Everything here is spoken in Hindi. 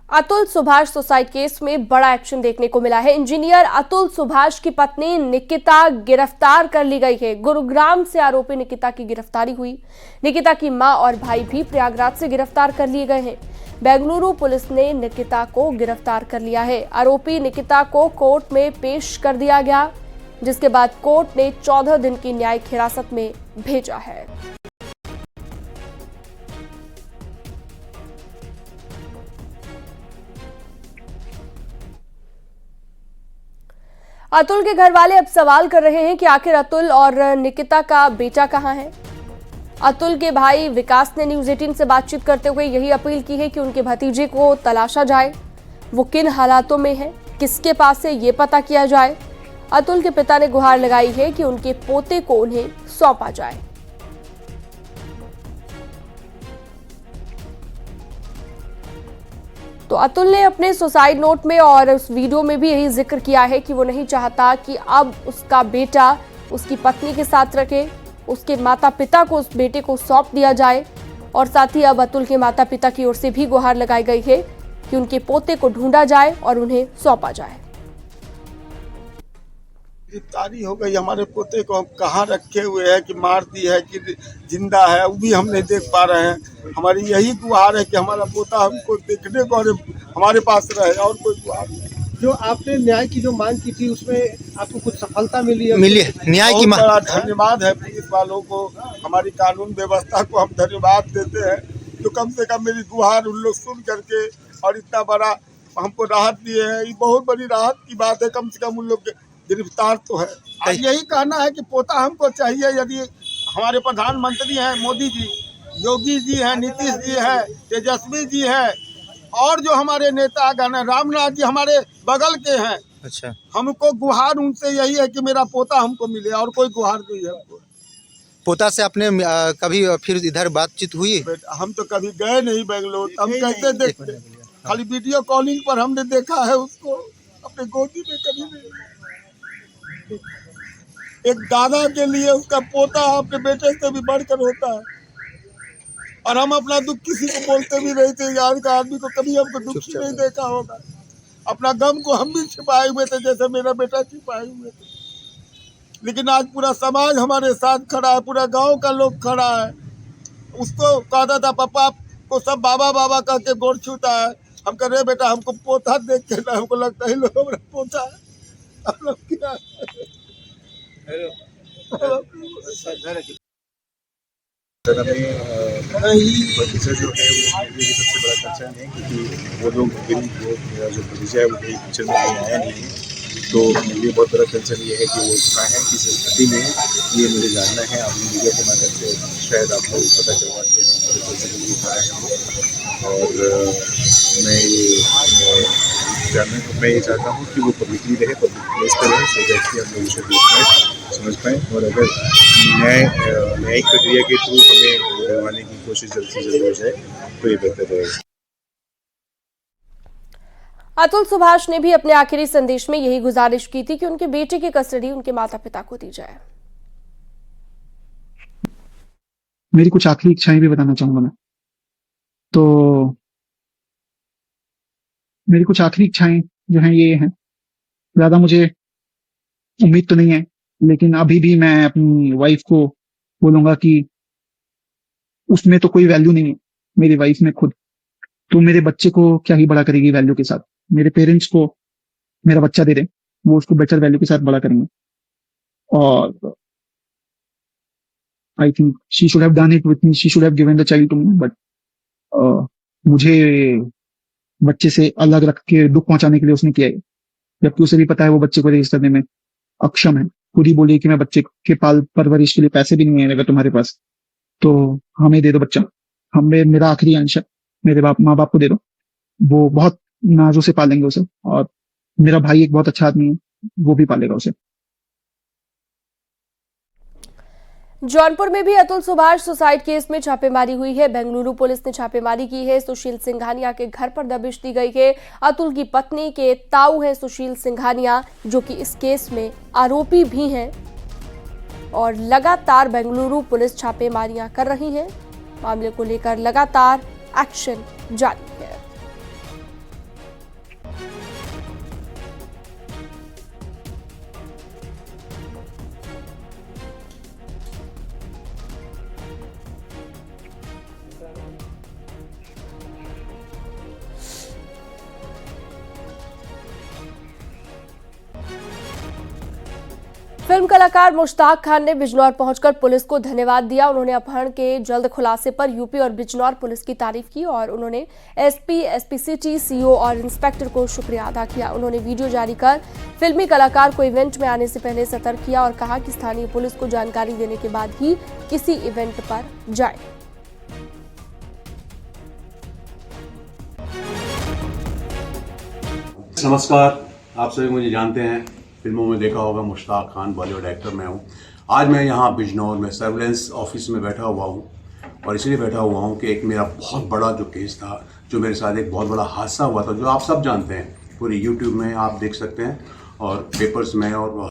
अतुल सुभाष सुसाइड केस में बड़ा एक्शन देखने को मिला है। इंजीनियर अतुल सुभाष की पत्नी निकिता गिरफ्तार कर ली गई है। गुरुग्राम से आरोपी निकिता की गिरफ्तारी हुई। निकिता की मां और भाई भी प्रयागराज से गिरफ्तार कर लिए गए हैं। बेंगलुरु पुलिस ने निकिता को गिरफ्तार कर लिया है। आरोपी निकिता को कोर्ट में पेश कर दिया गया, जिसके बाद कोर्ट ने 14 दिन की न्यायिक हिरासत में भेजा है। अतुल के घर वाले अब सवाल कर रहे हैं कि आखिर अतुल और निकिता का बेटा कहां है। अतुल के भाई विकास ने न्यूज़ 18 से बातचीत करते हुए यही अपील की है कि उनके भतीजे को तलाशा जाए, वो किन हालातों में है, किसके पास है, ये पता किया जाए। अतुल के पिता ने गुहार लगाई है कि उनके पोते को उन्हें सौंपा जाए। तो अतुल ने अपने सुसाइड नोट में और उस वीडियो में भी यही जिक्र किया है कि वो नहीं चाहता कि अब उसका बेटा उसकी पत्नी के साथ रखे, उसके माता पिता को उस बेटे को सौंप दिया जाए। और साथ ही अब अतुल के माता पिता की ओर से भी गुहार लगाई गई है कि उनके पोते को ढूंढा जाए और उन्हें सौंपा जाए। गिरफ्तारी हो गई, हमारे पोते को हम कहाँ रखे हुए हैं कि मार दी है कि जिंदा है, वो भी हम नहीं देख पा रहे हैं। हमारी यही गुहार है कि हमारा पोता हमको देखने को और हमारे पास रहे, और कोई गुहार नहीं। जो आपने न्याय की जो मांग की थी उसमें आपको कुछ सफलता मिली है? न्याय की मांग। बड़ा धन्यवाद है पुलिस वालों को, हमारी कानून व्यवस्था को हम धन्यवाद देते हैं जो कम से कम मेरी गुहार उन लोग सुन करके और इतना बड़ा हमको राहत दिए हैं। ये बहुत बड़ी राहत की बात है। कम से कम उन लोग गिरफ्तार तो है। यही कहना है कि पोता हमको चाहिए। यदि हमारे प्रधानमंत्री हैं मोदी जी, योगी जी हैं, नीतीश जी हैं, तेजस्वी जी हैं, और जो हमारे नेतागण हैं, रामनाथ जी हमारे बगल के हैं। अच्छा, हमको गुहार उनसे यही है कि मेरा पोता हमको मिले, और कोई गुहार नहीं है हमको। पोता से आपने कभी फिर इधर बातचीत हुई? हम तो कभी गए नहीं बेंगलोर, हम कैसे देखते? खाली वीडियो कॉलिंग पर हमने देखा है उसको, अपने गोदी में कभी नहीं। एक दादा के लिए उसका पोता अपने बेटे से भी बढ़कर होता है। और हम अपना दुख किसी को बोलते भी नहीं थे। आज का आदमी को कभी हमको दुखी नहीं देखा होगा। अपना गम को हम भी छिपाए हुए थे, जैसे मेरा बेटा छिपाए हुए थे। लेकिन आज पूरा समाज हमारे साथ खड़ा है, पूरा गांव का लोग खड़ा है। उसको कहता था पापा को सब बाबा बाबा कह के गोड़ छूता है। हम कह रहे बेटा हमको पोता देख के ना, हमको लगता है लोग हमारा पोता है। हम लोग क्या भतीजा जो है वो मेरे लिए सबसे बड़ा कंसर्न है, क्योंकि वो लोग मेरा जो भतीजा है वो कहीं पिक्चर में कहीं आया नहीं है। तो मेरे लिए बहुत बड़ा कंसर्न ये है कि वो कहाँ है, किस स्थिति में है, ये मुझे जानना है। आपने मीडिया के माध्यम से शायद आप लोग पता करवा के कहाँ है। और मैं ये चाहता हूँ कि वो पब्लिकली रहे, पब्लिक प्लेस पर रहे, सो दैट कि हम लोग उसे देख पाएँ, समझ पाएँ। और अगर न्यायिक प्रक्रिया के थ्रू हमें करवाने की कोशिश जल्द से जल्द हो जाए तो ये बेहतर रहेगा। अतुल सुभाष ने भी अपने आखिरी संदेश में यही गुजारिश की थी कि उनके बेटे की कस्टडी उनके माता पिता को दी जाए। मेरी कुछ आखिरी इच्छाएं भी बताना चाहूंगा मैं। तो मेरी कुछ आखिरी इच्छाएं जो हैं ये हैं, ज्यादा मुझे उम्मीद तो नहीं है, लेकिन अभी भी मैं अपनी वाइफ को बोलूंगा कि उसमें तो कोई वैल्यू नहीं है, मेरी वाइफ में खुद। तो मेरे बच्चे को क्या ही बड़ा करेगी वैल्यू के साथ। मेरे पेरेंट्स को मेरा बच्चा दे रहे, वो उसको बेटर वैल्यू के साथ बड़ा करेंगे। और I think she should have done it with me, she should have given the child to me, but मुझे बच्चे से अलग रख के दुख पहुंचाने के लिए उसने किया है, जबकि उसे भी पता है वो बच्चे को रेज करने में अक्षम है। खुद ही बोली कि मैं बच्चे के पाल परवरिश के लिए पैसे भी नहीं है अगर तुम्हारे पास, तो हमें दे दो बच्चा। मेरा आखिरी अंश है, मेरे माँ बाप को दे दो, वो बहुत नाजों से पालेंगे उसे। और मेरा भाई एक बहुत अच्छा आदमी है, वो भी पालेगा उसे। जौनपुर में भी अतुल सुभाष सुसाइड केस में छापेमारी हुई है। बेंगलुरु पुलिस ने छापेमारी की है। सुशील सिंघानिया के घर पर दबिश दी गई है। अतुल की पत्नी के ताऊ है सुशील सिंघानिया, जो कि इस केस में आरोपी भी हैं। और लगातार बेंगलुरु पुलिस छापेमारियां कर रही है। मामले को लेकर लगातार एक्शन जारी है। फिल्म कलाकार मुश्ताक खान ने बिजनौर पहुंचकर पुलिस को धन्यवाद दिया। उन्होंने अपहरण के जल्द खुलासे पर यूपी और बिजनौर पुलिस की तारीफ की और उन्होंने एसपी, एसपी सिटी, सीओ और इंस्पेक्टर को शुक्रिया अदा किया। उन्होंने वीडियो जारी कर फिल्मी कलाकार को इवेंट में आने से पहले सतर्क किया और कहा कि स्थानीय पुलिस को जानकारी देने के बाद ही किसी इवेंट पर जाए। नमस्कार, आप सभी मुझे जानते हैं, फिल्मों में देखा होगा, मुश्ताक खान बॉलीवुड एक्टर मैं हूँ। आज मैं यहाँ बिजनौर में सर्विलेंस ऑफिस में बैठा हुआ हूँ और इसलिए बैठा हुआ हूँ कि एक मेरा बहुत बड़ा जो केस था, जो मेरे साथ एक बहुत बड़ा हादसा हुआ था, जो आप सब जानते हैं, पूरी यूट्यूब में आप देख सकते हैं और पेपर्स में और